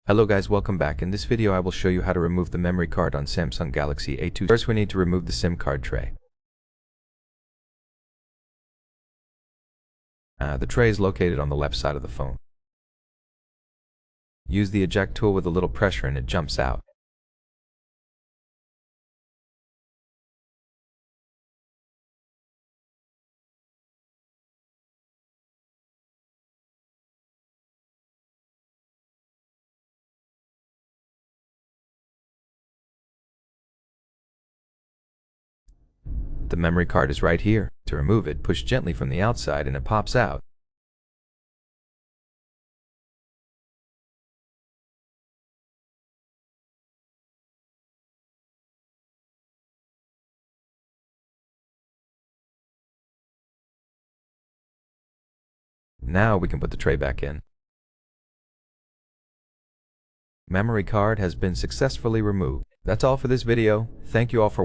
Hello guys, welcome back. In this video I will show you how to remove the memory card on Samsung Galaxy A27. First we need to remove the SIM card tray. The tray is located on the left side of the phone. Use the eject tool with a little pressure and it jumps out. The memory card is right here. To remove it, push gently from the outside and it pops out. Now we can put the tray back in. Memory card has been successfully removed. That's all for this video. Thank you all for watching.